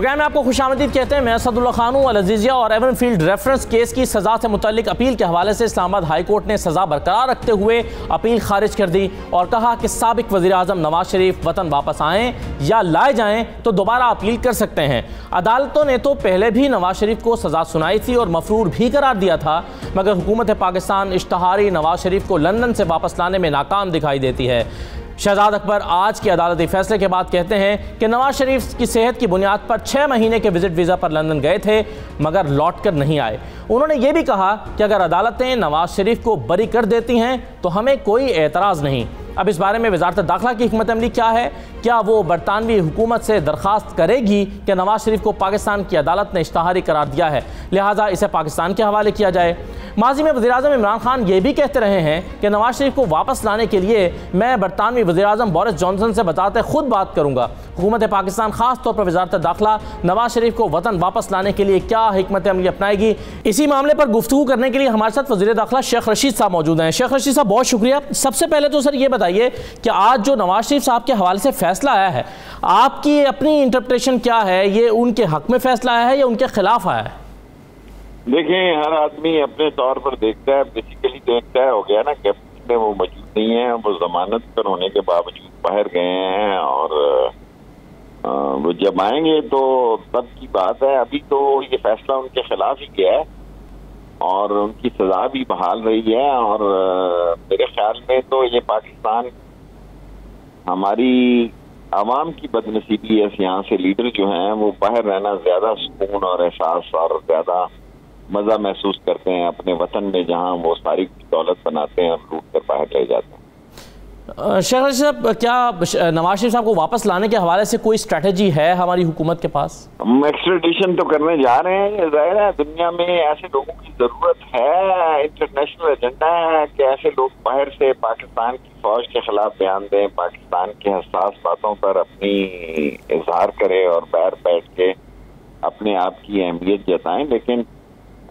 Programme में आपको खुशामदीद कहते हैं। मैं असदुल्ला खान हूं। अल-अज़ीज़िया और एवनफील्ड रेफरेंस केस की सज़ा से मुतल्लिक अपील के हवाले से इस्लामाबाद हाई कोर्ट ने सज़ा बरकरार रखते हुए अपील खारिज कर दी और कहा कि साबिक वज़ीर आज़म नवाज शरीफ वतन वापस आएँ या लाए जाएँ तो दोबारा अपील कर सकते हैं। अदालतों ने तो पहले भी नवाज शरीफ को सज़ा सुनाई थी और मफरूर भी करार दिया था, मगर हुकूमत पाकिस्तान इश्तहारी नवाज शरीफ को लंदन से वापस लाने में नाकाम दिखाई देती है। शहजाद अकबर आज के अदालती फैसले के बाद कहते हैं कि नवाज शरीफ की सेहत की बुनियाद पर 6 महीने के विजिट वीज़ा पर लंदन गए थे मगर लौट कर नहीं आए। उन्होंने ये भी कहा कि अगर अदालतें नवाज शरीफ को बरी कर देती हैं तो हमें कोई एतराज़ नहीं। अब इस बारे में वजारत दाखिला की हिकमत अमली क्या है? क्या वो बरतानवी हुकूमत से दरख्वास्त करेगी कि नवाज शरीफ को पाकिस्तान की अदालत ने इश्तहारी करार दिया है, लिहाजा इसे पाकिस्तान के हवाले किया जाए? माजी में वज़ीर आज़म इमरान खान ये भी कहते रहे हैं कि नवाज शरीफ को वापस लाने के लिए मैं बरतानवी वज़ीर आज़म बोरिस जॉनसन से बताते खुद बात करूँगा। हुकूमत पाकिस्तान ख़ास तौर पर वजारत दाखिला नवाज शरीफ को वतन वापस लाने के लिए क्या हिकमत अमली अपनाएगी? इसी मामले पर गुफ्तगू करने के लिए हमारे साथ वज़ीर दाखिला शेख रशीद साहब मौजूद हैं। शेख रशीद साहब बहुत शुक्रिया। सबसे पहले तो सर ये बताइए कि आज जो नवाज शरीफ साहब के हवाले से फैसला आया है, आपकी अपनी इंटरप्रिटेशन क्या है? ये उनके हक में फैसला आया है या उनके खिलाफ आया है? देखें, हर आदमी अपने तौर पर देखता है, बेसिकली देखता है हो गया ना कि में वो मौजूद नहीं है, वो जमानत पर होने के बावजूद बाहर गए हैं और वो जब आएंगे तो तब की बात है। अभी तो ये फैसला उनके खिलाफ ही गया है और उनकी सजा भी बहाल रही है और मेरे ख्याल में तो ये पाकिस्तान हमारी आवाम की बदनसीबी है। यहाँ से लीडर जो हैं वो बाहर रहना ज्यादा सुकून और एहसास और ज्यादा मजा महसूस करते हैं अपने वतन में, जहाँ वो सारी दौलत बनाते हैं और लूट कर बाहर ले जाते हैं। शेख साहब, क्या नवाज शरीफ साहब को वापस लाने के हवाले से कोई स्ट्रेटजी है हमारी हुकूमत के पास? हम एक्स्ट्रेडिशन तो करने जा रहे हैं। ये जाहिर है दुनिया में ऐसे लोगों की जरूरत है, इंटरनेशनल एजेंडा है कि ऐसे लोग बाहर से पाकिस्तान की फौज के खिलाफ बयान दें, पाकिस्तान की हसास बातों पर अपनी इजहार करें और बाहर बैठ के अपने आप की अहमियत जताएं। लेकिन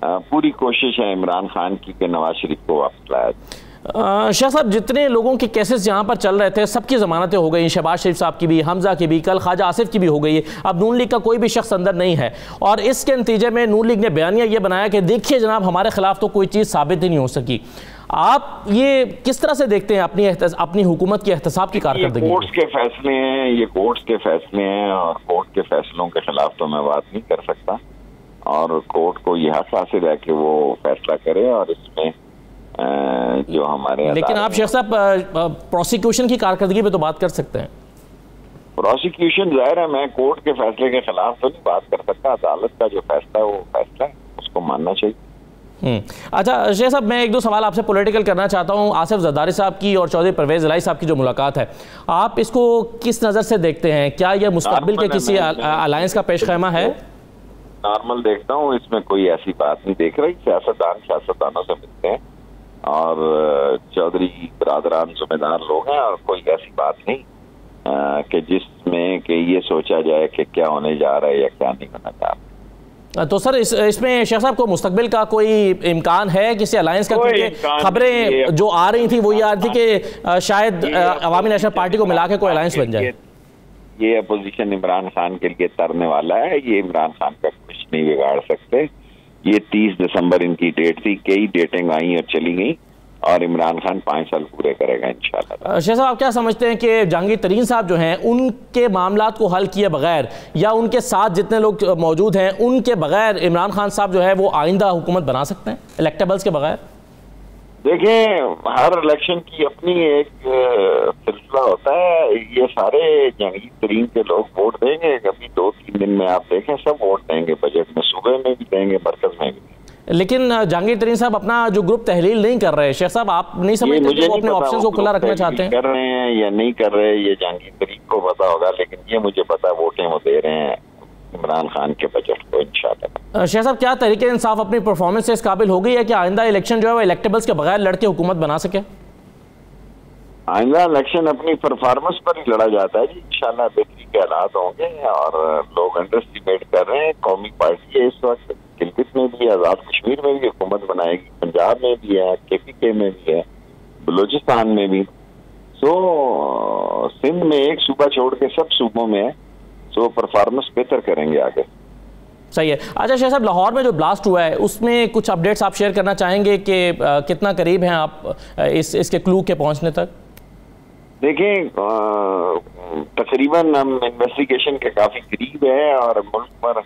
पूरी कोशिश है इमरान खान की कि नवाज शरीफ को वापस लाया जाए। शाह साहब, जितने लोगों के केसेस यहाँ पर चल रहे थे सबकी ज़मानतें हो गई, शहबाज शरीफ साहब की भी, हमजा की भी, कल ख्वाजा आसिफ की भी हो गई है। अब नून लीग का कोई भी शख्स अंदर नहीं है और इसके नतीजे में नून लीग ने बयानिया ये बनाया कि देखिए जनाब, हमारे खिलाफ तो कोई चीज़ साबित ही नहीं हो सकी। आप ये किस तरह से देखते हैं अपनी हुकूमत की एहतसाब की कारकर्दगी? कोर्ट्स के फैसले हैं, ये कोर्ट्स के फैसले हैं और कोर्ट के फैसलों के खिलाफ तो मैं बात नहीं कर सकता और कोर्ट को यह हक हासिल है कि वो फैसला करे और इसमें जो हमारे, लेकिन आप शेख साहब प्रोसिक्यूशन की कारकर्दगी पे तो बात कर सकते हैं। प्रोसिक्यूशन जाहिर है मैं कोर्ट के फैसले के खिलाफ तो नहीं बात कर सकता। अदालत का जो फैसला है वो फैसला है, उसको मानना चाहिए। अच्छा शेख साहब, मैं एक दो सवाल आपसे पॉलिटिकल करना चाहता हूँ। आसिफ जरदारी साहब की और चौधरी परवेज इलाही साहब की जो मुलाकात है, आप इसको किस नज़र से देखते हैं? क्या यह मुस्तकबिल के किसी अलायंस का पेश खैमा है? नॉर्मल देखता हूँ, इसमें कोई ऐसी बात नहीं देख रही। सियासतदानों से मिलते हैं और चौधरी बरादरान जिम्मेदार लोग हैं और कोई ऐसी बात नहीं कि जिसमें कि ये सोचा जाए कि क्या होने जा रहा है या क्या नहीं होना जा रहा। तो सर इसमें शेख साहब को मुस्तकबिल का कोई इम्कान है किसी अलायंस का? क्योंकि खबरें जो आ रही थी वो ये आ रही थी कि शायद अवामी नेशनल पार्टी को मिला के कोई अलायंस बन जाए। ये अपोजिशन इमरान खान के लिए तरने वाला है, ये इमरान खान का कुछ नहीं बिगाड़ सकते। ये 30 दिसंबर इनकी डेट थी, कई डेटें आई और चली गई और इमरान खान 5 साल पूरे करेगा इंशाल्लाह। शेख साहब, आप क्या समझते हैं कि जहांगीर तरीन साहब जो हैं उनके मामलात को हल किए बगैर या उनके साथ जितने लोग मौजूद हैं उनके बगैर इमरान खान साहब जो है वो आइंदा हुकूमत बना सकते हैं इलेक्टेबल्स के बगैर? देखें, हर इलेक्शन की अपनी एक सिलसिला होता है। ये सारे जहांगीर तरीन के लोग वोट देंगे, कभी 2-3 दिन में आप देखें सब वोट देंगे, बजट में सूबे में भी देंगे, मरकज में भी। लेकिन जहांगीर तरीन साहब अपना जो ग्रुप तहलील नहीं कर रहे। शेख साहब, आप नहीं समझते कि वो अपने ऑप्शन को खुला रखना चाहते हैं? कर रहे हैं या नहीं कर रहे ये जहांगीर तरीन को पता होगा, लेकिन ये मुझे पता है वोटें वो दे रहे हैं इमरान खान के बजट को इंशाल्लाह। शेख साहब, क्या तहरीक इंसाफ अपनी परफॉर्मेंस से इस काबिल हो गई है कि आइंदा इलेक्शन जो है वो इलेक्टेबल्स के बगैर लड़के हुकूमत बना सके? आइंदा इलेक्शन अपनी परफॉर्मेंस पर ही लड़ा जाता है जी। इंशाल्लाह बेहतरी के हालात होंगे और लोग अंडर एस्टिमेट कर रहे हैं। कौमी पार्टी है इस वक्त, गिलगित में भी है, आजाद कश्मीर में भी हुकूमत बनाएगी, पंजाब में भी है, KPK में भी है, बलूचिस्तान में भी। सिंध में एक सूबा छोड़ के सब सूबों में है। तो परफॉर्मेंस बेहतर करेंगे आगे। सही है। अच्छा शेख साहब, लाहौर में जो ब्लास्ट हुआ है उसमें कुछ अपडेट्स आप शेयर करना चाहेंगे कि कितना करीब हैं आप इसके क्लू के पहुंचने तक? देखें, तकरीबन हम इन्वेस्टिगेशन के काफी करीब है और मुल्क पर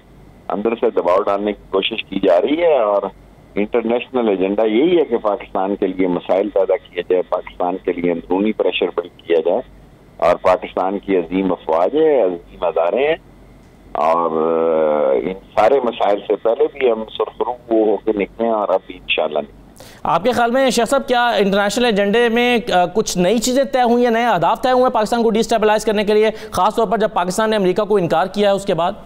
अंदर से दबाव डालने की कोशिश की जा रही है और इंटरनेशनल एजेंडा यही है कि पाकिस्तान के लिए मसाइल पैदा किए जाए, पाकिस्तान के लिए अंदरूनी प्रेशर बिल्ड किया जाए और पाकिस्तान की अजीम अफवाज है, अजीम अदारे हैं और इन सारे मसाइल से पहले भी हम सुरखरू होकर निकले और अब इंशाल्लाह निकले। आपके ख्याल में शेख साहब क्या इंटरनेशनल एजेंडे में कुछ नई चीज़ें तय हुई हैं, नए अहदाफ तय हुए हैं पाकिस्तान को डिस्टेबलाइज करने के लिए, खासतौर पर जब पाकिस्तान ने अमेरिका को इनकार किया है उसके बाद?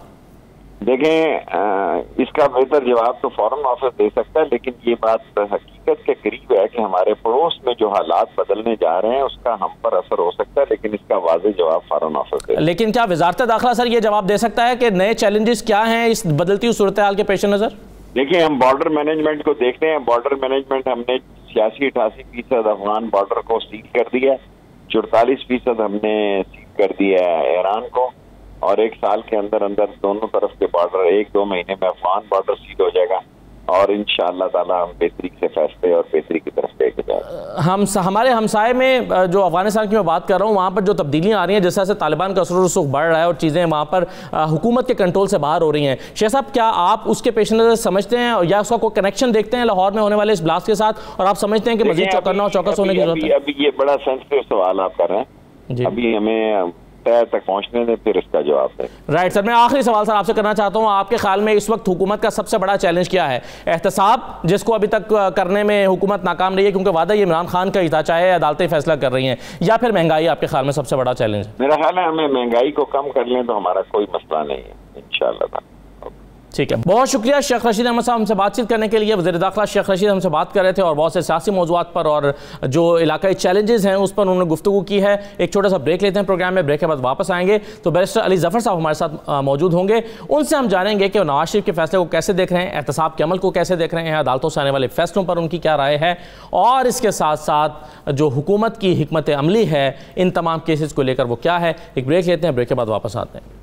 देखें, इसका बेहतर जवाब तो फॉरेन ऑफिस दे सकता है, लेकिन ये बात हकीकत के करीब है कि हमारे पड़ोस में जो हालात बदलने जा रहे हैं उसका हम पर असर हो सकता है, लेकिन इसका वाज़ेह जवाब फॉरेन ऑफिस दे। लेकिन क्या वजारत दाखिला सर ये जवाब दे सकता है कि नए चैलेंजेस क्या हैं इस बदलती हुई सूरत हाल के पेश नज़र? देखिए, हम बॉर्डर मैनेजमेंट को देखते हैं। बॉर्डर मैनेजमेंट हमने 86-88% अफगान बॉर्डर को सील कर दिया, 44% हमने सील कर दिया है ईरान को और 1 साल के अंदर अंदर दोनों तरफ के बॉर्डर 1-2 महीने में अफगान बॉर्डर सील हो जाएगा और इंशाअल्लाह ताला हम बेहतरी से फैसले और बेहतरी की तरफ लेके जाएंगे। हमारे हमसाए में जो अफगानिस्तान की मैं बात कर रहा हूँ वहाँ पर जो तब्दीलियाँ आ रही हैं, जिस तरह से तालिबान का असर रसूख बढ़ रहा है और चीज़ें वहाँ पर हुकूमत के कंट्रोल से बाहर हो रही हैं, शेख साहब क्या आप उसके पेश नज़र समझते हैं या उसका कोई कनेक्शन देखते हैं लाहौर में होने वाले इस ब्लास्ट के साथ, और आप समझते हैं कि मजीद चौकन्ना और चौकस होने की जरूरत है? अभी ये बड़ा सेंसिटिव सवाल आप कर रहे हैं, अभी हमें तय तक पहुंचने दें फिर इसका जवाब दें। राइट सर, मैं आखिरी सवाल सर आपसे करना चाहता हूं, आपके ख्याल में इस वक्त हुकूमत का सबसे बड़ा चैलेंज क्या है? एहतसाब, जिसको अभी तक करने में हुकूमत नाकाम रही है क्योंकि वादा ये इमरान खान का ही था, चाहे अदालतें फैसला कर रही हैं, या फिर महंगाई आपके ख्याल में सबसे बड़ा चैलेंज है? मेरा ख्याल है हमें महंगाई को कम कर लें तो हमारा कोई मसला नहीं है इंशाअल्लाह। ठीक है, बहुत शुक्रिया शेख रशीद अहमद साहब हमसे बातचीत करने के लिए। वज़ीर दाखिला शेख रशीद हमसे बात कर रहे थे और बहुत से सियासी मौज़ूआत पर और जो इलाकाई चैलेंजेस हैं उस पर उन्होंने गुफ्तगू की है। एक छोटा सा ब्रेक लेते हैं प्रोग्राम में, ब्रेक के बाद वापस आएंगे तो बैरिस्टर अली ज़फ़र साहब हमारे साथ मौजूद होंगे। उनसे हम जानेंगे कि नवाज शरीफ के फैसले को कैसे देख रहे हैं, एहतसाब के अमल को कैसे देख रहे हैं, अदालतों से आने वाले फैसलों पर उनकी क्या राय है, और इसके साथ साथ जो हुकूमत की हिकमत अमली है इन तमाम केसेस को लेकर वो क्या है। एक ब्रेक लेते हैं, ब्रेक के बाद वापस आते हैं।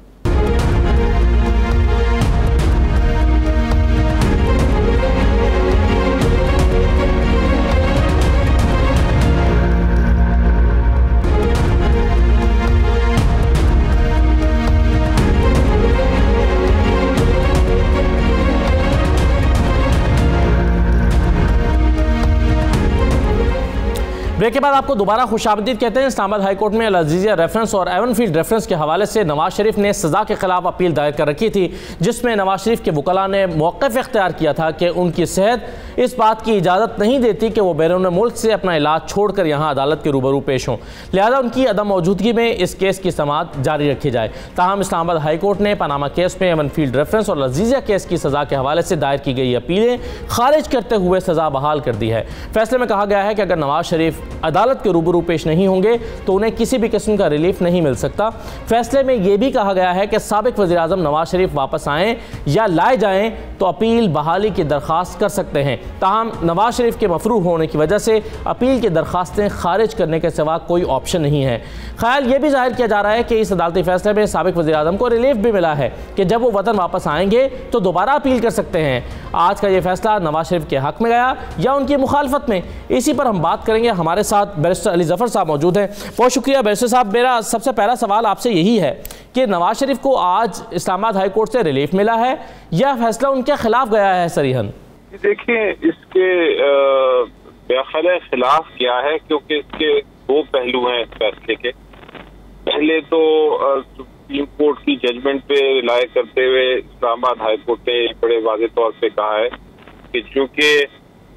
ब्रेक के बाद आपको दोबारा खुशामदीद कहते हैं। इस्लामाबाद हाई कोर्ट में अल अज़ीज़िया रेफरेंस और एवनफील्ड रेफरेंस के हवाले से नवाज शरीफ ने सज़ा के खिलाफ अपील दायर कर रखी थी, जिसमें नवाज शरीफ के वकला ने मौक़िफ़ इख्तियार किया था कि उनकी सेहत इस बात की इजाज़त नहीं देती कि वो बैरून मुल्क से अपना इलाज छोड़कर यहाँ अदालत के रूबरू पेश हों, लिहाजा उनकी अदम मौजूदगी में इस केस की समाअत जारी रखी जाए। ताहम इस्लामाबाद हाई कोर्ट ने पनामा केस में एवनफील्ड रेफरेंस और अल अज़ीज़िया केस की सज़ा के हवाले से दायर की गई अपीलें खारिज करते हुए सज़ा बहाल कर दी है। फैसले में कहा गया है कि अगर नवाज शरीफ अदालत के रूबरू पेश नहीं होंगे तो उन्हें किसी भी किस्म का रिलीफ नहीं मिल सकता। फैसले में यह भी कहा गया है कि साबिक वज़ीर आज़म नवाज शरीफ वापस आएँ या लाए जाएँ तो अपील बहाली की दरख्वास्त कर सकते हैं। ताहम नवाज शरीफ के मफरूग होने की वजह से अपील की दरख्वास्तें खारिज करने के सिवा कोई ऑप्शन नहीं है। ख्याल ये भी जाहिर किया जा रहा है कि इस अदालती फैसले में साबिक वज़ीर आज़म को रिलीफ भी मिला है कि जब वो वतन वापस आएंगे तो दोबारा अपील कर सकते हैं। आज का ये फैसला नवाज शरीफ के हक में गया या उनकी मुखालफत में, इसी पर हम बात करेंगे। हमारे साथ बैरिस्टर अली ज़फ़र साहब मौजूद हैं। बहुत शुक्रिया बैरिस्टर साहब। मेरा सबसे पहला सवाल आपसे यही है कि नवाज शरीफ को आज इस्लामाबाद हाई कोर्ट से रिलीफ मिला है या फैसला उनके खिलाफ गया है सरीहन? देखिए, इसके खिलाफ क्या है, क्योंकि इसके दो पहलू हैं इस फैसले के। पहले तो सुप्रीम कोर्ट की जजमेंट पे रिलाय करते हुए इस्लामाबाद हाई कोर्ट ने बड़े वाज़ेह तौर पे कहा है कि चूंकि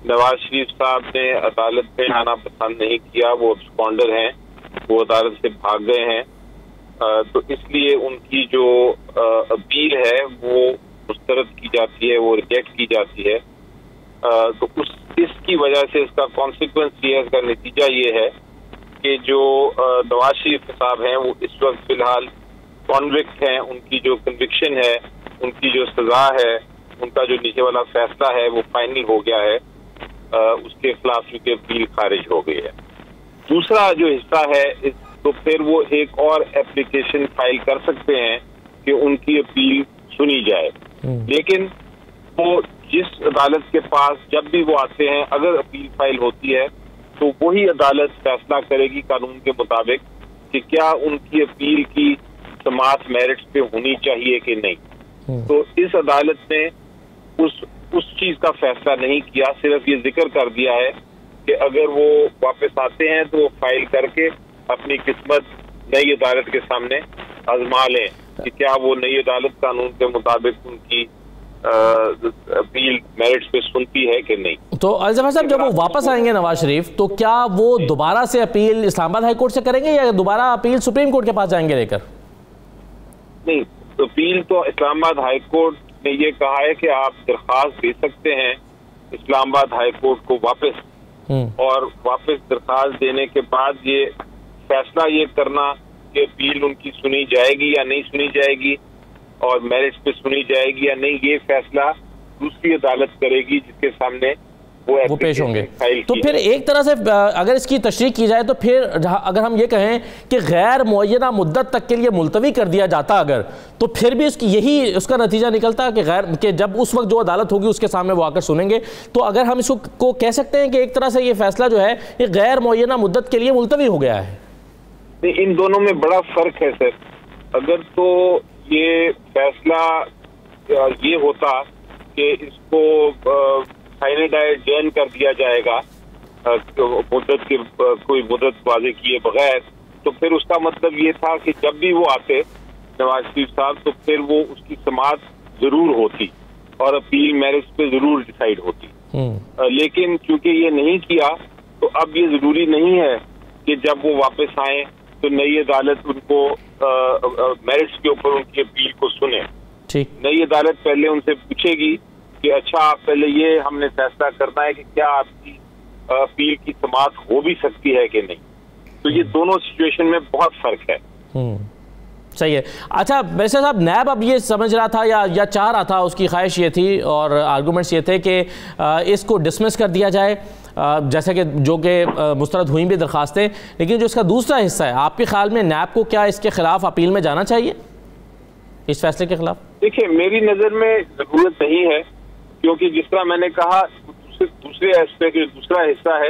नवाज शरीफ साहब ने अदालत में आना पसंद नहीं किया, वो एब्सकॉन्डर हैं, वो अदालत से भाग गए हैं, तो इसलिए उनकी जो अपील है वो मुस्तरद की जाती है, वो रिजेक्ट की जाती है। तो इसकी वजह से इसका कॉन्सिक्वेंस ये है, इसका नतीजा ये है कि जो नवाज शरीफ साहब हैं वो इस वक्त फिलहाल कॉन्विक्ट हैं। उनकी जो कन्विक्शन है, उनकी जो सजा है, उनका जो नीचे वाला फैसला है वो फाइनल हो गया है, उसके खिलाफ चूंकि अपील खारिज हो गई है। दूसरा जो हिस्सा है तो फिर वो एक और एप्लीकेशन फाइल कर सकते हैं कि उनकी अपील सुनी जाए। लेकिन वो जिस अदालत के पास जब भी वो आते हैं, अगर अपील फाइल होती है तो वही अदालत फैसला करेगी कानून के मुताबिक कि क्या उनकी अपील की समाअत मेरिट्स पे होनी चाहिए कि नहीं। तो इस अदालत ने उस चीज का फैसला नहीं किया, सिर्फ ये जिक्र कर दिया है कि अगर वो वापस आते हैं तो वो फाइल करके अपनी किस्मत नई अदालत के सामने आजमा लें कि क्या वो नई अदालत कानून के मुताबिक उनकी अपील मेरिट्स पे सुनती है कि नहीं। तो अली ज़फ़र साहब, जब वो वापस आएंगे नवाज शरीफ, तो क्या वो दोबारा से अपील इस्लामाबाद हाई कोर्ट से करेंगे या दोबारा अपील सुप्रीम कोर्ट के पास जाएंगे लेकर? नहीं, अपील तो इस्लामाबाद हाई कोर्ट ने ये कहा है कि आप दरख्वास्त दे सकते हैं इस्लामाबाद हाई कोर्ट को वापस, और वापस दरख्वास्त देने के बाद ये फैसला ये करना कि अपील उनकी सुनी जाएगी या नहीं सुनी जाएगी और मेरिट्स पे सुनी जाएगी या नहीं, ये फैसला दूसरी अदालत करेगी जिसके सामने वो पेश होंगे। तो फिर एक तरह से अगर इसकी तशरीह की जाए तो फिर अगर हम ये कहें कि गैर मुअय्यना मुद्दत तक के लिए मुलतवी कर दिया जाता अगर, तो फिर भी उसका नतीजा निकलता कि जब उस वक्त जो अदालत होगी उसके सामने वो आकर सुनेंगे। तो अगर हम इसको कह सकते हैं कि एक तरह से ये फैसला जो है ये गैर मुअय्यना मुद्दत के लिए मुलतवी हो गया है। इन दोनों में बड़ा फर्क है सर। अगर तो ये फैसला ये होता कि इसको फाइनल जैन कर दिया जाएगा मुद्दत की कोई मुद्दत वाजे किए बगैर, तो फिर उसका मतलब ये था कि जब भी वो आते नवाज शरीफ साहब तो फिर वो उसकी समाअत जरूर होती और अपील मेरिट्स पे जरूर डिसाइड होती। लेकिन क्योंकि ये नहीं किया तो अब ये जरूरी नहीं है कि जब वो वापस आए तो नई अदालत उनको मेरिट्स के ऊपर उनकी अपील को सुने। नई अदालत पहले उनसे पूछेगी कि अच्छा, आप पहले ये हमने फैसला करना है कि क्या आपकी अपील की समाअत हो भी सकती है कि नहीं। तो ये दोनों सिचुएशन में बहुत फर्क है। सही है। अच्छा वैसे साहब, नैब अब ये समझ रहा था या चाह रहा था, उसकी ख्वाहिश ये थी और आर्गूमेंट्स ये थे कि इसको डिसमिस कर दिया जाए, जैसे कि जो कि मुस्तरद हुई भी दरखास्तें, लेकिन जो इसका दूसरा हिस्सा है, आपके ख्याल में नैब को क्या इसके खिलाफ अपील में जाना चाहिए, इस फैसले के खिलाफ? देखिए, मेरी नज़र में ज़रूरत नहीं है, क्योंकि जिस तरह मैंने कहा दूसरे एस्पेक्ट जो दूसरा हिस्सा है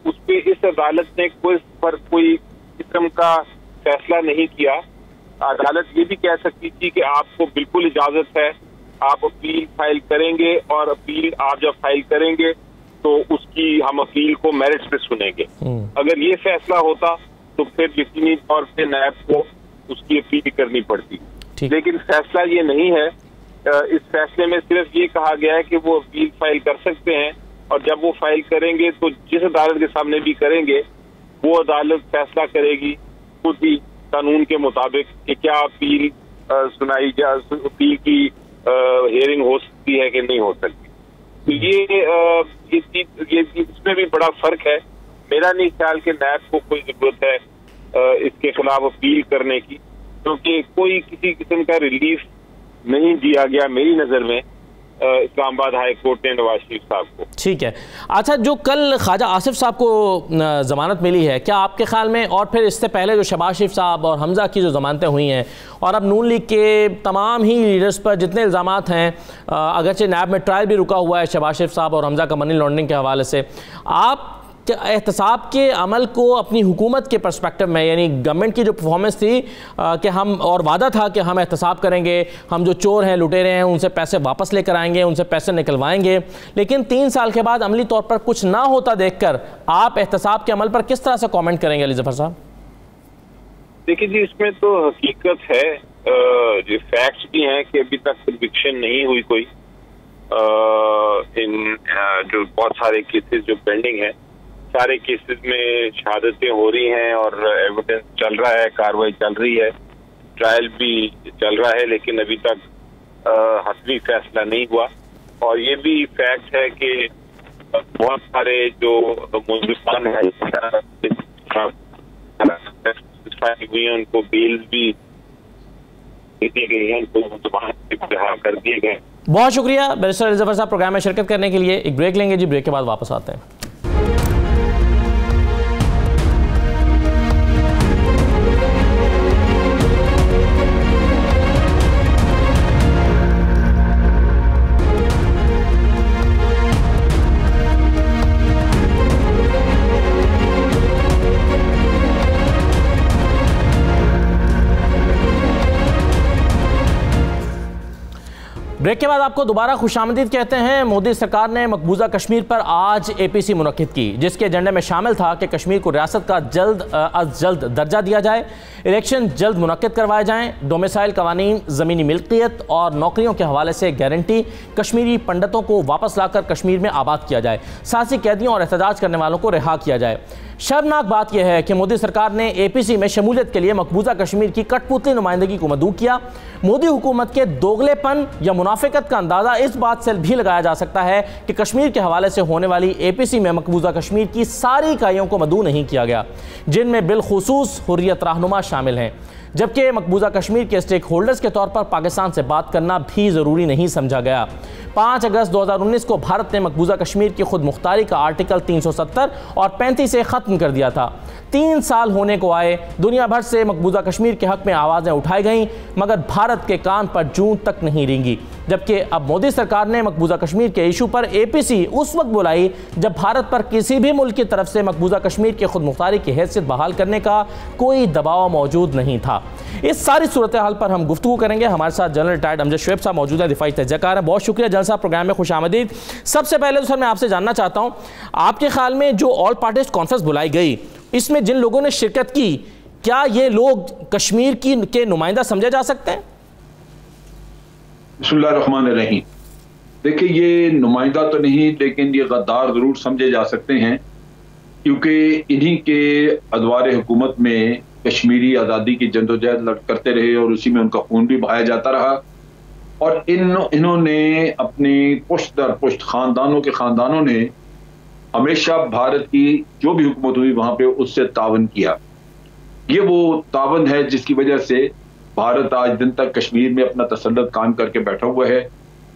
उस पर इस अदालत ने कोई किस्म का फैसला नहीं किया। अदालत ये भी कह सकती थी कि आपको बिल्कुल इजाजत है, आप अपील फाइल करेंगे और अपील आप जब फाइल करेंगे तो उसकी हम अपील को मेरिट्स पे सुनेंगे। अगर ये फैसला होता तो फिर यकीनी तौर पे नैब को उसकी अपील करनी पड़ती। लेकिन फैसला ये नहीं है। इस फैसले में सिर्फ ये कहा गया है कि वो अपील फाइल कर सकते हैं और जब वो फाइल करेंगे तो जिस अदालत के सामने भी करेंगे वो अदालत फैसला करेगी खुद ही कानून के मुताबिक कि क्या अपील सुनाई जा, अपील की हियरिंग हो सकती है कि नहीं हो सकती। तो ये इसमें भी बड़ा फर्क है। मेरा नहीं ख्याल कि नैब को कोई जरूरत है इसके खिलाफ अपील करने की, क्योंकि कोई किसी किस्म का रिलीफ नहीं दिया गया मेरी नजर में इस्लामाबाद हाई कोर्ट ने नवाज शरीफ साहब को। ठीक है। अच्छा, जो कल ख्वाजा आसिफ साहब को ज़मानत मिली है, क्या आपके ख्याल में, और फिर इससे पहले जो शहबाज शरीफ साहब और हमजा की जो ज़मानतें हुई हैं और अब नून लीग के तमाम ही लीडर्स पर जितने इल्ज़ामात हैं, अगरचे नैब में ट्रायल भी रुका हुआ है शहबाज शरीफ साहब और हमजा का मनी लॉन्ड्रिंग के हवाले से, आप एहतसाब के अमल को अपनी हुकूमत के पर्सपेक्टिव में, यानी गवर्नमेंट की जो परफॉर्मेंस थी कि हम, और वादा था कि हम एहतसाब करेंगे, हम जो चोर हैं लुटेरे हैं उनसे पैसे वापस लेकर आएंगे, उनसे पैसे निकलवाएंगे, लेकिन 3 साल के बाद अमली तौर पर कुछ ना होता देखकर आप एहतसाब के अमल पर किस तरह से कमेंट करेंगे अली ज़फ़र साहब? देखिए जी, इसमें तो हकीकत है, जो फैक्ट्स भी हैं कि अभी तक कन्विक्शन नहीं हुई कोई इन जो बहुत सारे केसेस जो पेंडिंग हैं, सारे केसेस में शहादतें हो रही हैं और एविडेंस चल रहा है, कार्रवाई चल रही है, ट्रायल भी चल रहा है, लेकिन अभी तक हतमी फैसला नहीं हुआ। और ये भी फैक्ट है कि बहुत सारे जो मुलजिमान हैं हुई हैं उनको बेल भी दी गई है, उनको रिहा कर दिए गए। बहुत शुक्रिया बैरिस्टर अली ज़फ़र साहब प्रोग्राम में शिरकत करने के लिए। एक ब्रेक लेंगे जी, ब्रेक के बाद वापस आते हैं। ब्रेक के बाद आपको दोबारा खुशामदीद कहते हैं। मोदी सरकार ने मकबूजा कश्मीर पर आज APC मुनक्किद की, जिसके एजेंडे में शामिल था कि कश्मीर को रियासत का जल्द अज जल्द दर्जा दिया जाए, इलेक्शन जल्द मुनक्किद करवाए जाएं, डोमिसाइल कवानीन, ज़मीनी मिल्कियत और नौकरियों के हवाले से गारंटी, कश्मीरी पंडितों को वापस लाकर कश्मीर में आबाद किया जाए, सियासी कैदियों और एहतजाज करने वालों को रिहा किया जाए। शर्मनाक बात यह है कि मोदी सरकार ने APC में शमूलियत के लिए मकबूजा कश्मीर की कठपुतली नुमाइंदगी को मदऊ किया। मोदी हुकूमत के दोगलेपन या मुनाफिकत का अंदाज़ा इस बात से भी लगाया जा सकता है कि कश्मीर के हवाले से होने वाली APC में मकबूजा कश्मीर की सारी इकाइयों को मदऊ नहीं किया गया, जिनमें बिलखुसूस हुर्रियत रहनुमा शामिल हैं, जबकि मकबूजा कश्मीर के स्टेक होल्डर्स के तौर पर पाकिस्तान से बात करना भी ज़रूरी नहीं समझा गया। 5 अगस्त 2019 को भारत ने मकबूजा कश्मीर की खुद मुख्तारी का आर्टिकल 370 और 35 से ख़त्म कर दिया था। 3 साल होने को आए, दुनिया भर से मकबूजा कश्मीर के हक़ में आवाज़ें उठाई गईं, मगर भारत के कान पर जूं तक नहीं रेंगी। जबकि अब मोदी सरकार ने मकबूजा कश्मीर के इशू पर APC उस वक्त बुलाई जब भारत पर किसी भी मुल्क की तरफ से मकबूजा कश्मीर की खुद मुख्तारी की हैसियत बहाल करने का कोई दबाव मौजूद नहीं था। इस सारी सूरत हाल पर हम गुफ्तगू करेंगे। हमारे साथ जनरल रिटायर्ड अमजद शुएब साहब मौजूद है, दिफाई तजज़्ज़ाकार हैं। बहुत शुक्रिया जनरल साहब, प्रोग्राम में खुशामदीद। सबसे पहले तो सर मैं आपसे जानना चाहता हूँ, आपके ख्याल में जो ऑल पार्टीज कॉन्फ्रेंस बुलाई गई, इसमें जिन लोगों ने शिरकत की, क्या ये लोग कश्मीर के नुमाइंदा समझे जा सकते हैं? बिस्मिल्लाहिर्रहमानिर्रहीम। देखिए, ये नुमाइंदा तो नहीं, लेकिन ये गद्दार जरूर समझे जा सकते हैं, क्योंकि इन्हीं के अदवार हुकूमत में कश्मीरी आज़ादी की जद्दोजहद करते रहे और उसी में उनका खून भी बहाया जाता रहा। और इन्होंने अपने पुश्त दर पुश्त खानदानों ने हमेशा भारत की जो भी हुकूमत हुई वहां पे उससे तावन किया। ये वो तावन है जिसकी वजह से भारत आज दिन तक कश्मीर में अपना तसल्लुत कायम करके बैठा हुआ है।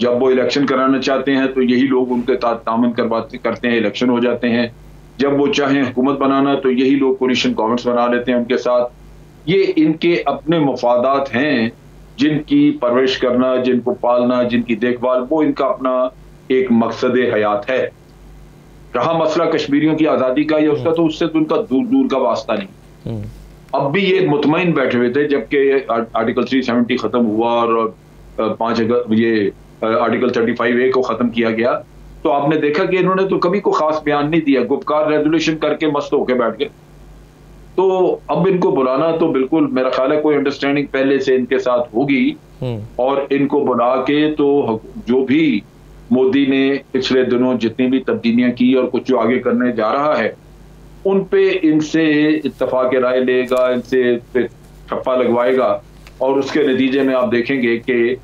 जब वो इलेक्शन कराना चाहते हैं तो यही लोग उनके तामन करते हैं, इलेक्शन हो जाते हैं। जब वो चाहें हुकूमत बनाना तो यही लोग कोलिशन गवर्नमेंट्स बना लेते हैं उनके साथ। ये इनके अपने मफादात हैं, जिनकी परवरिश करना, जिनको पालना, जिनकी देखभाल, वो इनका अपना एक मकसद हयात है। रहा मसला कश्मीरियों की आज़ादी का या उसका, तो उससे तो उनका दूर दूर का वास्ता नहीं। अब भी ये मुतमईन बैठे हुए थे जबकि आर्टिकल 370 खत्म हुआ और 5 अगस्त ये आर्टिकल 35A को खत्म किया गया, तो आपने देखा कि इन्होंने तो कभी को खास बयान नहीं दिया, गुपकार रेजोल्यूशन करके मस्त होके बैठ गए। तो अब इनको बुलाना तो बिल्कुल मेरा ख्याल है कोई अंडरस्टैंडिंग पहले से इनके साथ होगी, और इनको बुला के तो जो भी मोदी ने पिछले दिनों जितनी भी तब्दीलियां की और कुछ जो आगे करने जा रहा है, उन पे इनसे इत्तफाक राय लेगा, इनसे ठप्पा लगवाएगा, और उसके नतीजे में आप देखेंगे कि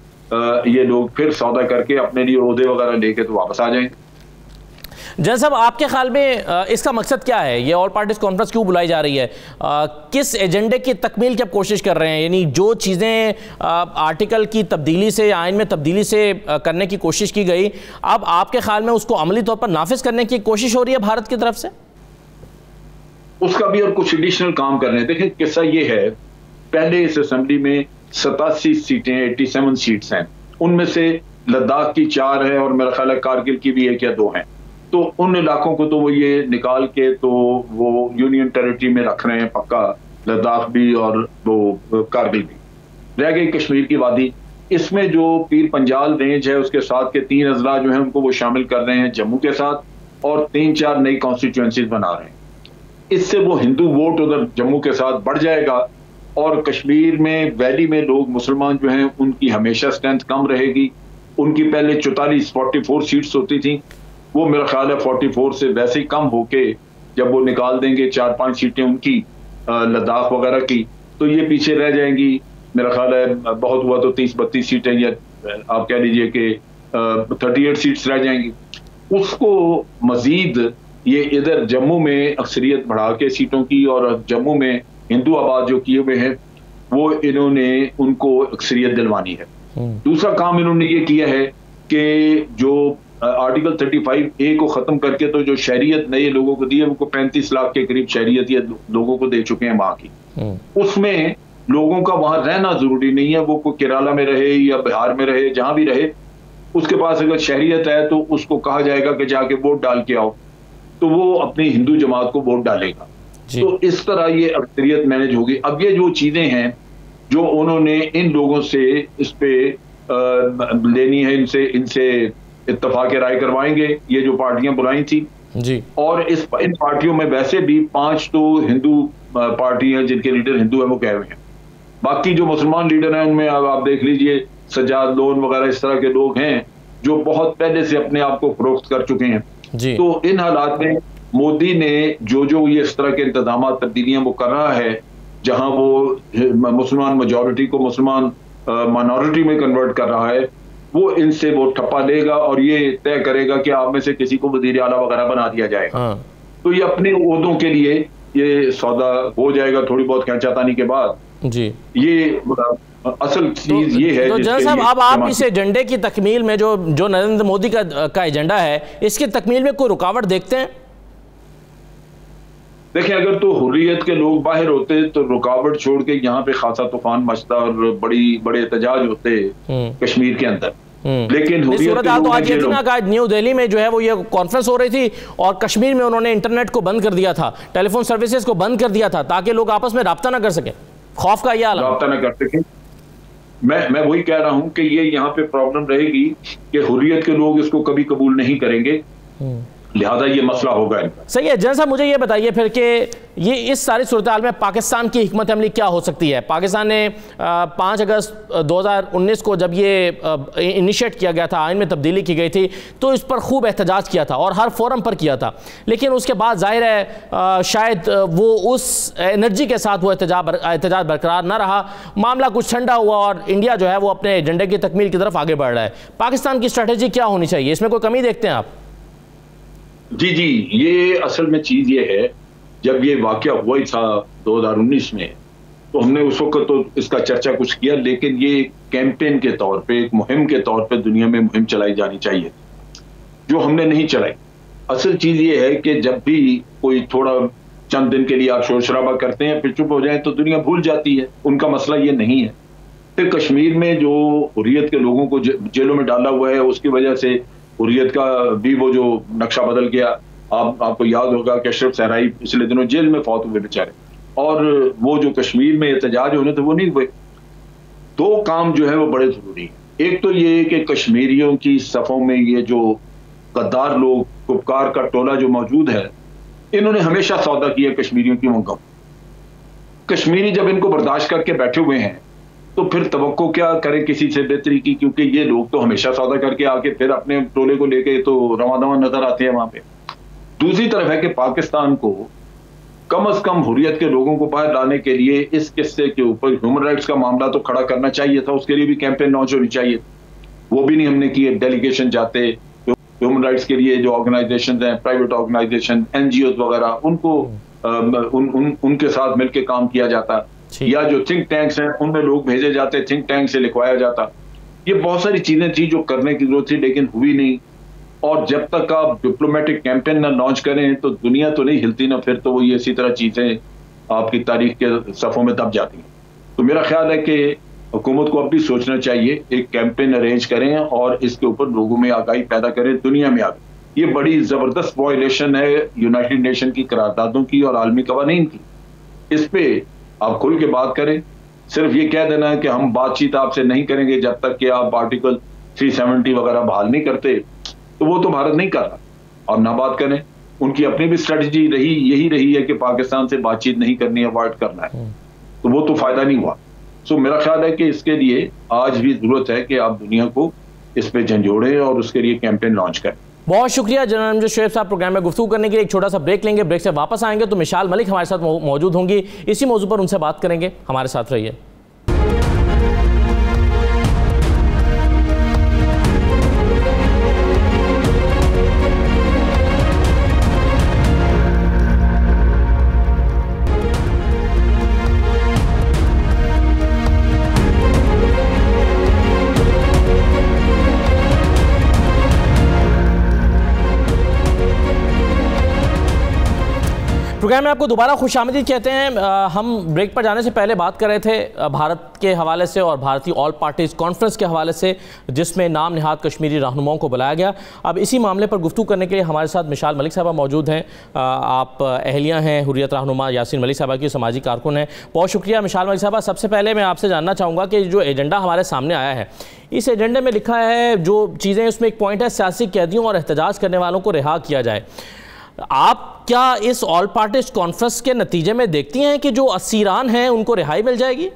ये लोग फिर सौदा करके अपने लिए ओहदे वगैरह लेके तो वापस आ जाएंगे। जनरल साहब, आपके ख्याल में इसका मकसद क्या है? ये ऑल पार्टीज कॉन्फ्रेंस क्यों बुलाई जा रही है? किस एजेंडे की तकमील की आप कोशिश कर रहे हैं? यानी जो चीज़ें आर्टिकल की तब्दीली से, आइन में तब्दीली से करने की कोशिश की गई, अब आपके ख्याल में उसको अमली तौर पर नाफिज करने की कोशिश हो रही है भारत की तरफ से? उसका भी और कुछ एडिशनल काम कर रहे हैं। देखिए, किस्सा ये है, पहले इस असेंबली में 87 सीटें, 87 सीट्स हैं, उनमें से लद्दाख की 4 है और मेरा ख्याल है कारगिल की भी 1 या 2 हैं। तो उन इलाकों को तो वो ये निकाल के तो वो यूनियन टेरिटरी में रख रहे हैं पक्का, लद्दाख भी और वो कारगिल भी। रह गई कश्मीर की वादी, इसमें जो पीर पंजाल रेंज है उसके साथ के 3 अजला जो है उनको वो शामिल कर रहे हैं जम्मू के साथ, और 3-4 नई कॉन्स्टिट्यूएंसीज बना रहे हैं। इससे वो हिंदू वोट उधर जम्मू के साथ बढ़ जाएगा, और कश्मीर में वैली में लोग मुसलमान जो हैं उनकी हमेशा स्ट्रेंथ कम रहेगी। उनकी पहले 44 सीट्स होती थी, वो मेरा ख्याल है 44 से वैसे ही कम होके जब वो निकाल देंगे 4-5 सीटें उनकी लद्दाख वगैरह की, तो ये पीछे रह जाएंगी। मेरा ख्याल है बहुत हुआ तो 30-32 सीटें, या आप कह लीजिए कि 38 सीट्स रह जाएंगी। उसको मजीद ये इधर जम्मू में अक्सरियत बढ़ा के सीटों की, और जम्मू में हिंदू आबाद जो किए हुए हैं वो इन्होंने उनको अक्सरियत दिलवानी है। दूसरा काम इन्होंने ये किया है कि जो आर्टिकल 35A को खत्म करके तो जो शहरियत नए लोगों को दी है, उनको 35 लाख के करीब शहरियत ये लोगों को दे चुके हैं वहां की। उसमें लोगों का वहां रहना जरूरी नहीं है, वो कोई केरला में रहे या बिहार में रहे, जहां भी रहे, उसके पास अगर शहरियत है तो उसको कहा जाएगा कि जाके वोट डाल के आओ, तो वो अपनी हिंदू जमात को वोट डालेगा। तो इस तरह ये अक्सरियत मैनेज होगी। अब ये जो चीजें हैं जो उन्होंने इन लोगों से इस पे लेनी है, इनसे इनसे इत्तफाक राय करवाएंगे, ये जो पार्टियां बुलाई थी जी। और इन पार्टियों में वैसे भी 5 तो हिंदू पार्टी हैं जिनके लीडर हिंदू हैं, वो कह हुए हैं। बाकी जो मुसलमान लीडर हैं उनमें आप देख लीजिए सज्जाद लोन वगैरह इस तरह के लोग हैं जो बहुत पहले से अपने आप को फरोख्त कर चुके हैं जी। तो इन हालात में मोदी ने जो ये इस तरह के इंतजाम तब्दीलियां वो कर रहा है, जहां वो मुसलमान मेजॉरिटी को मुसलमान माइनॉरिटी में कन्वर्ट कर रहा है, वो इनसे वो ठप्पा लेगा और ये तय करेगा कि आप में से किसी को वजीर आला वगैरह बना दिया जाएगा। हाँ। तो ये अपने ओहदों के लिए ये सौदा हो जाएगा थोड़ी बहुत खींचातानी के बाद जी। ये असल चीज ये है। तो जनरल साहब, अब आप इस एजेंडे की तकमील में जो नरेंद्र मोदी का एजेंडा है, इसकी तकमील में कोई रुकावट देखते हैं? देखिए, अगर तो हुर्रियत के लोग बाहर होते तो रुकावट छोड़ के यहाँ पे खासा तूफान मचता और बड़े एहतजाज होते कश्मीर के अंदर। लेकिन सूरत हाल तो आज ये थी ना, आज न्यू दिल्ली में जो है वो ये कॉन्फ्रेंस हो रही थी और कश्मीर में उन्होंने इंटरनेट को बंद कर दिया था, टेलीफोन सर्विसेज को बंद कर दिया था ताकि लोग आपस में राब्ता ना कर सके। खौफ का यह राब्ता ना कर सके। मैं वही कह रहा हूं कि ये यहाँ पे प्रॉब्लम रहेगी कि हुर्रियत के लोग इसको कभी कबूल नहीं करेंगे, लिहाजा ये मसला होगा इनका। सही है। जनरल साहब, मुझे ये बताइए फिर कि ये इस सारी सूरत हाल में पाकिस्तान की हिकमत अमली क्या हो सकती है? पाकिस्तान ने 5 अगस्त 2019 को जब ये इनिशिएट किया गया था, आइन में तब्दीली की गई थी, तो इस पर खूब एहतजाज किया था और हर फोरम पर किया था, लेकिन उसके बाद जाहिर है शायद वो उस एनर्जी के साथ वो एहतजाज बरकरार ना रहा, मामला कुछ ठंडा हुआ और इंडिया जो है वो अपने एजेंडे की तकमील की तरफ आगे बढ़ रहा है। पाकिस्तान की स्ट्रेटेजी क्या होनी चाहिए? इसमें कोई कमी देखते हैं आप? जी, ये असल में चीज ये है, जब ये वाकया हुआ ही था 2019 में, तो हमने उस वक्त तो इसका चर्चा कुछ किया, लेकिन ये कैंपेन के तौर पे, एक मुहिम के तौर पे दुनिया में मुहिम चलाई जानी चाहिए, जो हमने नहीं चलाई। असल चीज ये है कि जब भी कोई थोड़ा चंद दिन के लिए आप शोर शराबा करते हैं फिर चुप हो जाए तो दुनिया भूल जाती है। उनका मसला ये नहीं है। फिर कश्मीर में जो हुर्रियत के लोगों को जेलों में डाला हुआ है, उसकी वजह से हुर्रियत का भी वो जो नक्शा बदल गया। आपको याद होगा कि अशरफ सहराई पिछले दिनों जेल में फौत हुए बेचारे, और वो जो कश्मीर में एहतजाज होने थे वो नहीं हुए। 2 काम जो है वो बड़े जरूरी है। एक तो ये कि कश्मीरियों की सफ़ों में ये जो गद्दार लोग, कुपकार का टोला जो मौजूद है, इन्होंने हमेशा सौदा किया कश्मीरियों की मौका। कश्मीरी जब इनको बर्दाश्त करके बैठे हुए हैं तो फिर तवक्को क्या करें किसी से बेहतरी की, क्योंकि ये लोग तो हमेशा सौदा करके आके फिर अपने टोले को लेके तो रवां नजर आते हैं वहां पे। दूसरी तरफ है कि पाकिस्तान को कम से कम हुर्रियत के लोगों को बाहर लाने के लिए इस किस्से के ऊपर ह्यूमन राइट्स का मामला तो खड़ा करना चाहिए था, उसके लिए भी कैंपेन लॉन्च होनी चाहिए। वो भी नहीं हमने किए। डेलीगेशन जाते ह्यूमन राइट्स के लिए, जो ऑर्गेनाइजेशन हैं, प्राइवेट ऑर्गेनाइजेशन, NGOs वगैरह, उनको उनके साथ मिलकर काम किया जाता, या जो थिंक टैंक्स हैं उनमें लोग भेजे जाते, थिंक टैंक से लिखवाया जाता। ये बहुत सारी चीजें थी जो करने की जरूरत थी, लेकिन हुई नहीं। और जब तक आप डिप्लोमेटिक कैंपेन ना लॉन्च करें तो दुनिया तो नहीं हिलती ना, फिर तो वो ये इसी तरह चीजें आपकी तारीख के सफ़ों में दब जाती हैं। तो मेरा ख्याल है कि हुकूमत को अब भी सोचना चाहिए, एक कैंपेन अरेंज करें और इसके ऊपर लोगों में आगाही पैदा करें, दुनिया में आगे। ये बड़ी जबरदस्त वायलेशन है यूनाइटेड नेशन की करारदादों की और आलमी कवानीन की। इस पे आप खुल के बात करें। सिर्फ ये कह देना है कि हम बातचीत आपसे नहीं करेंगे जब तक कि आप आर्टिकल 370 वगैरह बहाल नहीं करते, तो वो तो भारत नहीं कर रहा, और ना बात करें। उनकी अपनी भी स्ट्रेटजी यही रही है कि पाकिस्तान से बातचीत नहीं करनी, अवॉइड करना है, तो वो तो फायदा नहीं हुआ। सो मेरा ख्याल है कि इसके लिए आज भी जरूरत है कि आप दुनिया को इस पे झंझोड़ें और उसके लिए कैंपेन लॉन्च करें। बहुत शुक्रिया जनरल अमजद शोएब साहब, प्रोग्राम में गुफ्तगू करने के लिए। एक छोटा सा ब्रेक लेंगे, ब्रेक से वापस आएंगे तो मिशाल मलिक हमारे साथ मौजूद होंगी, इसी मौजू पर उनसे बात करेंगे। हमारे साथ रहिए। प्रोग्राम में आपको दोबारा खुशामदीद कहते हैं। हम ब्रेक पर जाने से पहले बात कर रहे थे भारत के हवाले से और भारतीय ऑल पार्टीज कॉन्फ्रेंस के हवाले से, जिसमें नाम निहाद कश्मीरी रहनुमाओं को बुलाया गया। अब इसी मामले पर गुफ्तगू करने के लिए हमारे साथ मिशाल मलिक साहबा मौजूद हैं। आप अहलिया हैं हुर्रियत रहनुमा यासीन मलिक साहबा की, सामाजिक कारकुन हैं। बहुत शुक्रिया मिशाल मलिक साहबा। सबसे पहले मैं आपसे जानना चाहूँगा कि जो एजेंडा हमारे सामने आया है, इस एजेंडे में लिखा है जो चीज़ें, उसमें एक पॉइंट है सियासी कैदियों और एहतजाज करने वालों को रिहा किया जाए। आप क्या इस ऑल पार्टीज कॉन्फ्रेंस के नतीजे में देखती हैं कि जो असीरान हैं उनको रिहाई मिल जाएगी?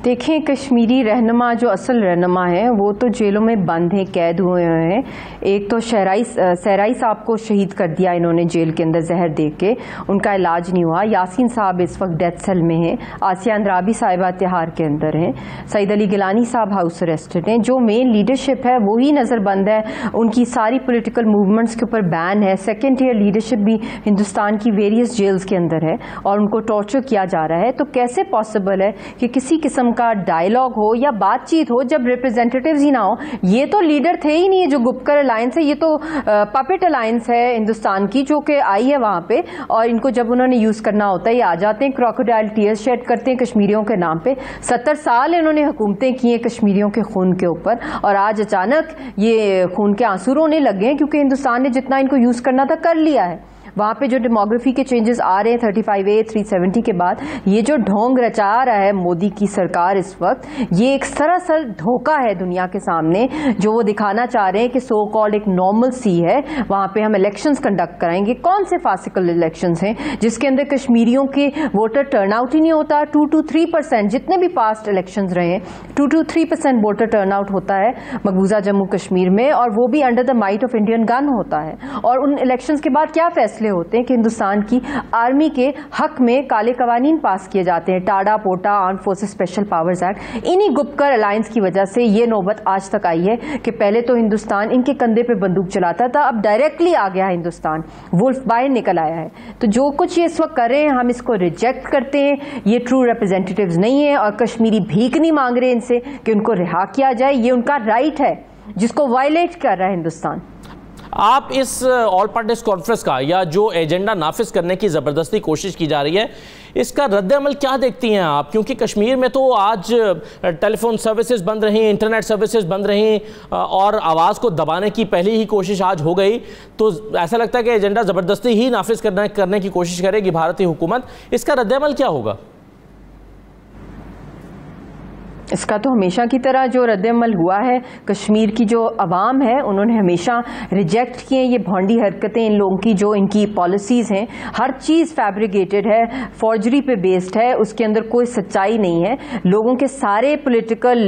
देखें, कश्मीरी रहनुमा जो असल रहनुमा है वो तो जेलों में बंद हैं, कैद हुए हैं। एक तो सहराई साहब को शहीद कर दिया इन्होंने जेल के अंदर जहर दे के, उनका इलाज नहीं हुआ। यासीन साहब इस वक्त डेथ सेल में हैं। आसिया अंद्राबी साहिबा तिहाड़ के अंदर हैं। सईद अली गिलानी साहब हाउस अरेस्टेड हैं। जो मेन लीडरशिप है वही नज़रबंद है, उनकी सारी पॉलिटिकल मूवमेंट्स के ऊपर बैन है। सेकेंड ईयर लीडरशिप भी हिंदुस्तान की वेरियस जेल्स के अंदर है और उनको टॉर्चर किया जा रहा है। तो कैसे पॉसिबल है कि किसी किस्म का डायलॉग हो या बातचीत हो जब रिप्रेजेंटेटिव्स ही ना हो? ये तो लीडर थे ही नहीं है जो गुपकर अलायंस है, ये तो पपेट अलायंस है हिंदुस्तान की जो कि आई है वहां पे, और इनको जब उन्होंने यूज करना होता है ये आ जाते हैं, क्रोकोडाइल टीयर्स शेड करते हैं कश्मीरियों के नाम पे। 70 साल इन्होंने हुकूमतें की हैं कश्मीरियों के खून के ऊपर, और आज अचानक ये खून के आंसू रोने लगे हैं क्योंकि हिंदुस्तान ने जितना इनको यूज करना था कर लिया है। वहां पे जो डेमोग्राफी के चेंजेस आ रहे हैं 35A 370 के बाद, ये जो ढोंग रचा रहा है मोदी की सरकार इस वक्त, ये एक सरासर धोखा है दुनिया के सामने। जो वो दिखाना चाह रहे हैं कि सो कॉल्ड एक नॉर्मल सी है, वहां पे हम इलेक्शंस कंडक्ट कराएंगे। कौन से फासिकल इलेक्शंस हैं जिसके अंदर कश्मीरियों के वोटर टर्नआउट ही नहीं होता? 2 to 3% जितने भी पास्ट इलेक्शंस रहे हैं 2 to 3% वोटर टर्नआउट होता है मकबूजा जम्मू कश्मीर में, और वो भी under the might of Indian gun होता है। और उन इलेक्शंस के बाद क्या फैसले होते हैं कि हिंदुस्तान की आर्मी के हक में काले कवानीन पास किए जाते हैं, TADA POTA armed forces special powers act. इन्हीं गुपकर अलायंस की वजह से ये नौबत आज तक आई है कि पहले तो हिंदुस्तान इनके कंधे पे बंदूक चलाता था, अब डायरेक्टली आ गया है हिंदुस्तान, वुल्फ बाहर निकल आया है। तो जो कुछ ये इस वक्त कर रहे हैं हम इसको रिजेक्ट करते हैं। ये ट्रू रिप्रेजेंटेटिव्स नहीं है और कश्मीरी भीख नहीं मांग रहे इनसे कि उनको रिहा किया जाए, ये उनका राइट है जिसको वायलेट कर रहा है हिंदुस्तान। आप इस ऑल पार्टीज कॉन्फ्रेंस का या जो एजेंडा नाफिज करने की ज़बरदस्ती कोशिश की जा रही है, इसका रद्द-ए-अमल क्या देखती हैं आप? क्योंकि कश्मीर में तो आज टेलीफोन सर्विसेज बंद रही, इंटरनेट सर्विसेज बंद रही और आवाज़ को दबाने की पहली ही कोशिश आज हो गई। तो ऐसा लगता है कि एजेंडा ज़बरदस्ती ही नाफिज करने की कोशिश करेगी भारतीय हुकूमत। इसका रद्द-ए-अमल क्या होगा? इसका तो हमेशा की तरह जो रद्द-ए-अमल हुआ है, कश्मीर की जो अवाम है उन्होंने हमेशा रिजेक्ट किए ये भौंडी हरकतें इन लोगों की, जो इनकी पॉलिसीज़ हैं। हर चीज़ फैब्रिकेटेड है, फॉर्जरी पे बेस्ड है, उसके अंदर कोई सच्चाई नहीं है। लोगों के सारे पॉलिटिकल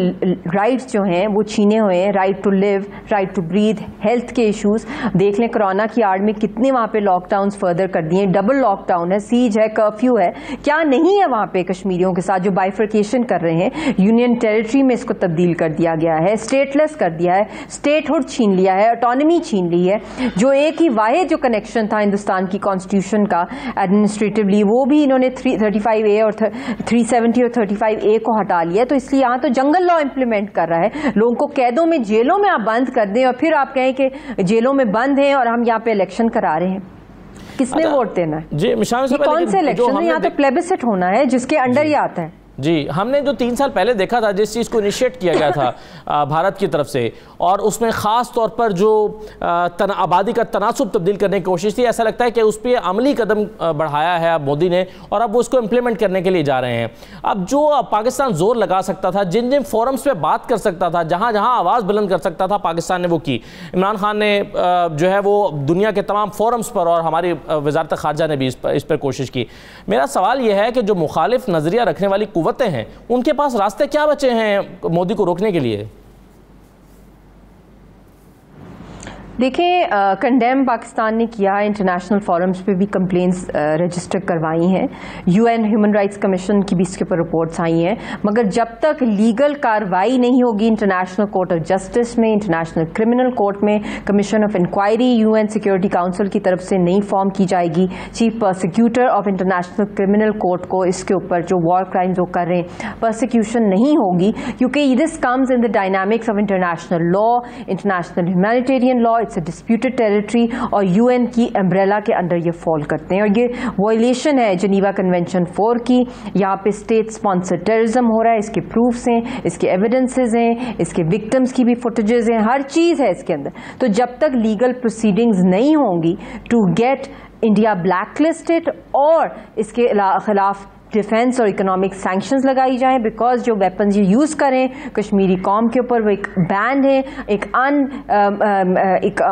राइट्स जो हैं वो छीने हुए हैं, right to live, right to breathe, health के इशूज़ देख लें। कोरोना की आड़ में कितने वहाँ पे लॉकडाउन फर्दर कर दिए, डबल लॉकडाउन है, सीज है, कर्फ्यू है, क्या नहीं है वहाँ पे कश्मीरियों के साथ जो बाइफर्केशन कर रहे हैं। यूनियन टेरिटरी में इसको तब्दील कर दिया गया है, स्टेटलेस कर दिया है, स्टेटहुड छीन लिया है, ऑटोनॉमी छीन ली है। जो एक ही वाहिद जो कनेक्शन था हिंदुस्तान की कॉन्स्टिट्यूशन का एडमिनिस्ट्रेटिवली, वो भी इन्होंने 35A और 370 और 35A को हटा लिया। तो इसलिए यहाँ तो जंगल लॉ इंप्लीमेंट कर रहा है, लोगों को कैदों में जेलों में आप बंद कर दें और फिर आप कहें कि जेलों में बंद हैं और हम यहाँ पे इलेक्शन करा रहे हैं। किसने वोट देना है? जी मिशाल साहब, कौन से इलेक्शन? यहाँ तो प्लेबिसिट होना है जिसके अंडर ही आता है। जी, हमने जो 3 साल पहले देखा था, जिस चीज़ को इनिशिएट किया गया था भारत की तरफ से, और उसमें ख़ास तौर पर जो आबादी का तनासुब तब्दील करने की कोशिश थी, ऐसा लगता है कि उस पर अमली कदम बढ़ाया है अब मोदी ने और अब उसको इम्प्लीमेंट करने के लिए जा रहे हैं। अब जो पाकिस्तान जोर लगा सकता था, जिन जिन फोरम्स पे बात कर सकता था, जहाँ जहाँ आवाज़ बुलंद कर सकता था, पाकिस्तान ने वो की। इमरान खान ने जो है वो दुनिया के तमाम फोरम्स पर, और हमारी वजारत ख़ारजा ने भी इस पर कोशिश की। मेरा सवाल यह है कि जो मुखालिफ नज़रिया रखने वाली हैं, उनके पास रास्ते क्या बचे हैं मोदी को रोकने के लिए? देखिए, कंडेम पाकिस्तान ने किया है, इंटरनेशनल फोरम्स पे भी कंप्लेंट्स रजिस्टर करवाई हैं, यूएन ह्यूमन राइट्स कमीशन की भी इसके ऊपर रिपोर्ट्स आई हैं। मगर जब तक लीगल कार्रवाई नहीं होगी इंटरनेशनल कोर्ट ऑफ जस्टिस में, इंटरनेशनल क्रिमिनल कोर्ट में, commission of inquiry UN security council की तरफ से नहीं फॉर्म की जाएगी, chief prosecutor of international criminal court को इसके ऊपर जो वॉर क्राइम्स वो कर रहे हैं प्रोसिक्यूशन नहीं होगी, क्योंकि this comes in the dynamics of international law, international humanitarian law, it's a disputed territory और यूएन की अम्ब्रेला के अंडर ये फॉल करते हैं और ये वायलेशन है जिनीवा कन्वेंशन 4 की। यहाँ पे स्टेट स्पॉन्सर्ड टेररिज्म हो रहा है, इसके प्रूफ्स हैं, इसके एविडेंसेस हैं, इसके विक्टिम्स की भी फुटेजेस हैं, हर चीज़ है इसके अंदर। तो जब तक लीगल प्रोसीडिंग्स नहीं होंगी टू गेट इंडिया ब्लैकलिस्टेड और इसके खिलाफ डिफेंस और इकोनॉमिक सैंक्शंस लगाई जाएं, बिकॉज जो वेपन्स ये यूज़ करें कश्मीरी कौम के ऊपर वो एक बैंड है, एक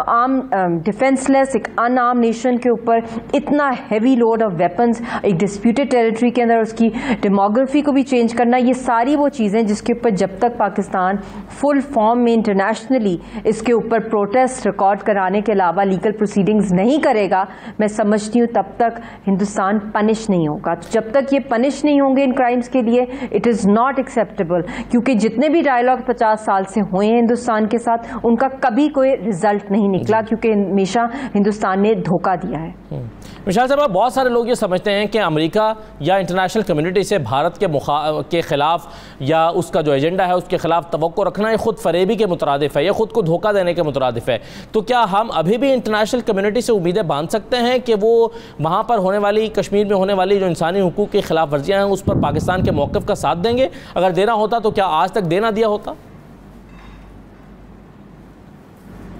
आम डिफेंसलेस, एक अनआर्म नेशन के ऊपर इतना हैवी लोड ऑफ वेपन्स एक डिस्प्यूटेड टेरिटरी के अंदर, उसकी डेमोग्राफी को भी चेंज करना, ये सारी वो चीज़ें जिसके ऊपर जब तक पाकिस्तान फुल फॉर्म में इंटरनेशनली इसके ऊपर प्रोटेस्ट रिकॉर्ड कराने के अलावा लीगल प्रोसीडिंग्स नहीं करेगा, मैं समझती हूँ तब तक हिंदुस्तान पनिश नहीं होगा। जब तक ये पनिश नहीं होंगे इन क्राइम्स के लिए, इट इज़ नॉट एक्सेप्टेबल, क्योंकि जितने भी डायलॉग 50 साल से हुए हैं हिंदुस्तान के साथ उनका कभी कोई रिजल्ट नहीं निकला, क्योंकि हमेशा हिंदुस्तान ने धोखा दिया है। मिसाल साहब, बहुत सारे लोग ये समझते हैं कि अमेरिका या इंटरनेशनल कम्युनिटी से भारत के खिलाफ या उसका जो एजेंडा है उसके खिलाफ तवक्को रखना ये खुद फरेबी के मुतरादिफ है, ये खुद को धोखा देने के मुतरादिफ है। तो क्या हम अभी भी इंटरनेशनल कम्युनिटी से उम्मीदें बांध सकते हैं कि वो वहाँ पर होने वाली, कश्मीर में होने वाली जो इंसानी हुकूक की खिलाफ वर्जियाँ हैं उस पर पाकिस्तान के मौक़िफ़ का साथ देंगे? अगर देना होता तो क्या आज तक देना दिया होता?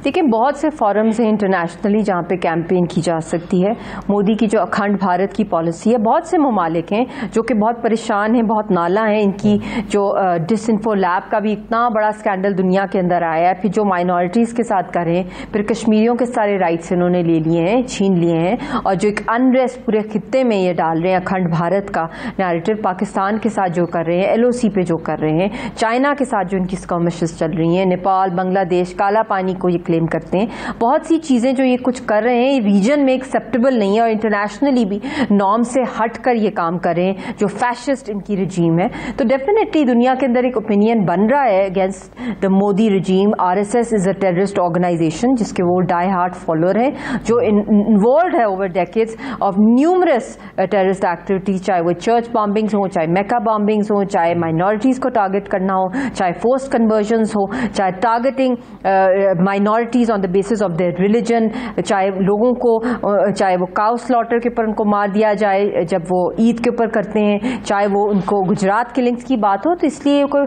देखिए, बहुत से फॉरम्स हैं इंटरनेशनली जहाँ पे कैंपेन की जा सकती है। मोदी की जो अखंड भारत की पॉलिसी है, बहुत से ममालिक हैं जो कि बहुत परेशान हैं, बहुत नाला हैं। इनकी जो डिसइंफो लैब का भी इतना बड़ा स्कैंडल दुनिया के अंदर आया है, फिर जो माइनॉरिटीज़ के साथ कर रहे हैं, फिर कश्मीरियों के सारे राइट्स इन्होंने ले लिए हैं, छीन लिए हैं, और जो एक अनरेस्ट पूरे खित्ते में ये डाल रहे हैं अखंड भारत का नैरेटिव, पाकिस्तान के साथ जो कर रहे हैं, LOC पे जो कर रहे हैं, चाइना के साथ जो इनकी स्कर्मिशेस चल रही हैं, नेपाल, बांग्लादेश, काला पानी को ये क्लेम करते हैं, बहुत सी चीजें जो ये कुछ कर रहे हैं रीजन में एक्सेप्टेबल नहीं है और इंटरनेशनली भी नॉर्म से हटकर ये काम कर रहे हैं, जो फैशिस्ट इनकी रजीम है। तो डेफिनेटली दुनिया के अंदर एक ओपिनियन बन रहा है against the Modi regime. RSS is a terrorist organization जिसके वो डाई हार्ट फॉलोअर हैं, जो इन्वॉल्व है over decades of numerous terrorist activities, चाहे वो चर्च बॉम्बिंग्स हो, चाहे मेका बॉम्बिंग्स हो, चाहे माइनॉरिटीज को टारगेट करना हो, चाहे फोर्स कन्वर्जन्स हो, चाहे targeting minorities on the basis of their religion, चाहे लोगों को, चाहे वो काउ स्लॉटर के ऊपर उनको मार दिया जाए जब वो ईद के ऊपर करते हैं, चाहे वो उनको गुजरात किलिंग्स की बात हो। तो इसलिए कोई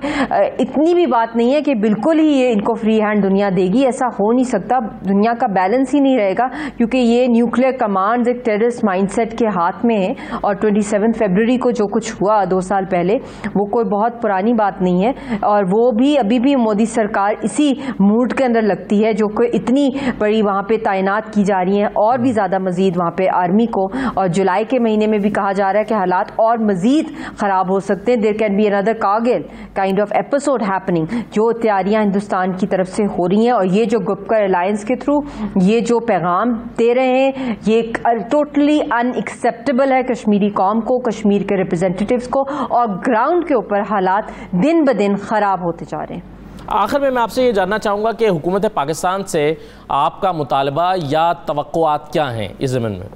इतनी भी बात नहीं है कि बिल्कुल ही ये इनको फ्री हैंड दुनिया देगी, ऐसा हो नहीं सकता। दुनिया का बैलेंस ही नहीं रहेगा, क्योंकि ये न्यूक्लियर कमांड्स एक टेररिस्ट माइंडसेट के हाथ में है, और 27 फरवरी को जो कुछ हुआ 2 साल पहले वो कोई बहुत पुरानी बात नहीं है, और वो भी अभी भी मोदी सरकार इसी मूड के अंदर लगती है, जो कोई इतनी बड़ी वहाँ पे तैनात की जा रही हैं, और भी ज़्यादा मजीद वहाँ पे आर्मी को, और जुलाई के महीने में भी कहा जा रहा है कि हालात और मजीद ख़राब हो सकते हैं। There can be another Kargil kind of episode happening, जो तैयारियाँ हिंदुस्तान की तरफ से हो रही हैं, और ये जो गुपकर अलायंस के थ्रू ये जो पैगाम दे रहे हैं, ये टोटली अनएक्सेप्टेबल है कश्मीरी कौम को, कश्मीर के रिप्रेजेंटेटिव्स को, और ग्राउंड के ऊपर हालात दिन ब दिन ख़राब होते जा रहे हैं। आखिर में मैं आपसे ये जानना चाहूँगा कि हुकूमत पाकिस्तान से आपका मुतालबा या तवक्कुआत क्या हैं इस ज़मीन में?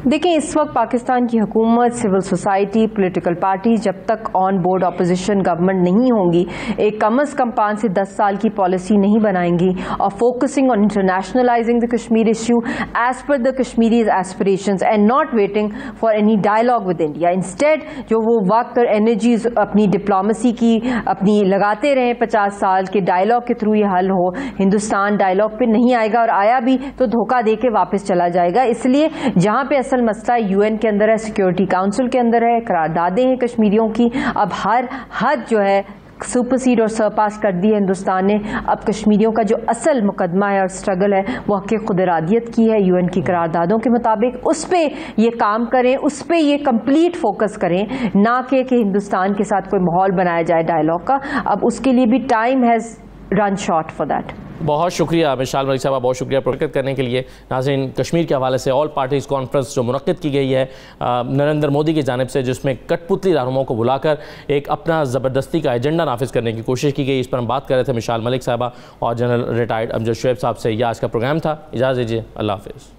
देखिए, इस वक्त पाकिस्तान की हुकूमत, सिविल सोसाइटी, पॉलिटिकल पार्टीज जब तक ऑन बोर्ड अपोजिशन गवर्नमेंट नहीं होंगी, एक कम अज़ कम 5 से 10 साल की पॉलिसी नहीं बनाएंगी और focusing on internationalizing the Kashmir issue as per the Kashmiris aspirations and not waiting for any dialogue with India. Instead जो वो वक्त और एनर्जीज अपनी डिप्लोमेसी की अपनी लगाते रहे 50 साल के डायलॉग के थ्रू ये हल हो, हिंदुस्तान डायलॉग पे नहीं आएगा, और आया भी तो धोखा दे के वापस चला जाएगा। इसलिए जहाँ पे असल मसला UN के अंदर है, सिक्योरिटी काउंसिल के अंदर है, करारदादें हैं कश्मीरियों की, अब हर हद जो है सुपरसीड और सरपास कर दी है हिंदुस्तान ने। अब कश्मीरियों का जो असल मुकदमा है और स्ट्रगल है वो हक़ खुदरादियत की है UN की करारदादों के मुताबिक। उस पर ये काम करें, उस पर ये कंप्लीट फोकस करें, ना कि हिंदुस्तान के साथ कोई माहौल बनाया जाए डायलॉग का। अब उसके लिए भी time has run short for that. बहुत शुक्रिया मिसाल मलिक साहब, बहुत शुक्रिया शिरकत करने के लिए। नाज़रीन, कश्मीर के हवाले से ऑल पार्टीज़ कॉन्फ्रेंस जो मुनक़्क़िद की गई है नरेंद्र मोदी की जानिब से, जिसमें कठपुतली रहनुमाओं को बुलाकर एक अपना ज़बरदस्ती का एजेंडा नाफिज करने की कोशिश की गई, इस पर हम बात कर रहे थे मिसाल मलिक साहबा और जनरल रिटायर्ड अमजद शुएब साहब से। यह आज का प्रोग्राम था, इजाज़त दीजिए, अल्लाह हाफ़िज़।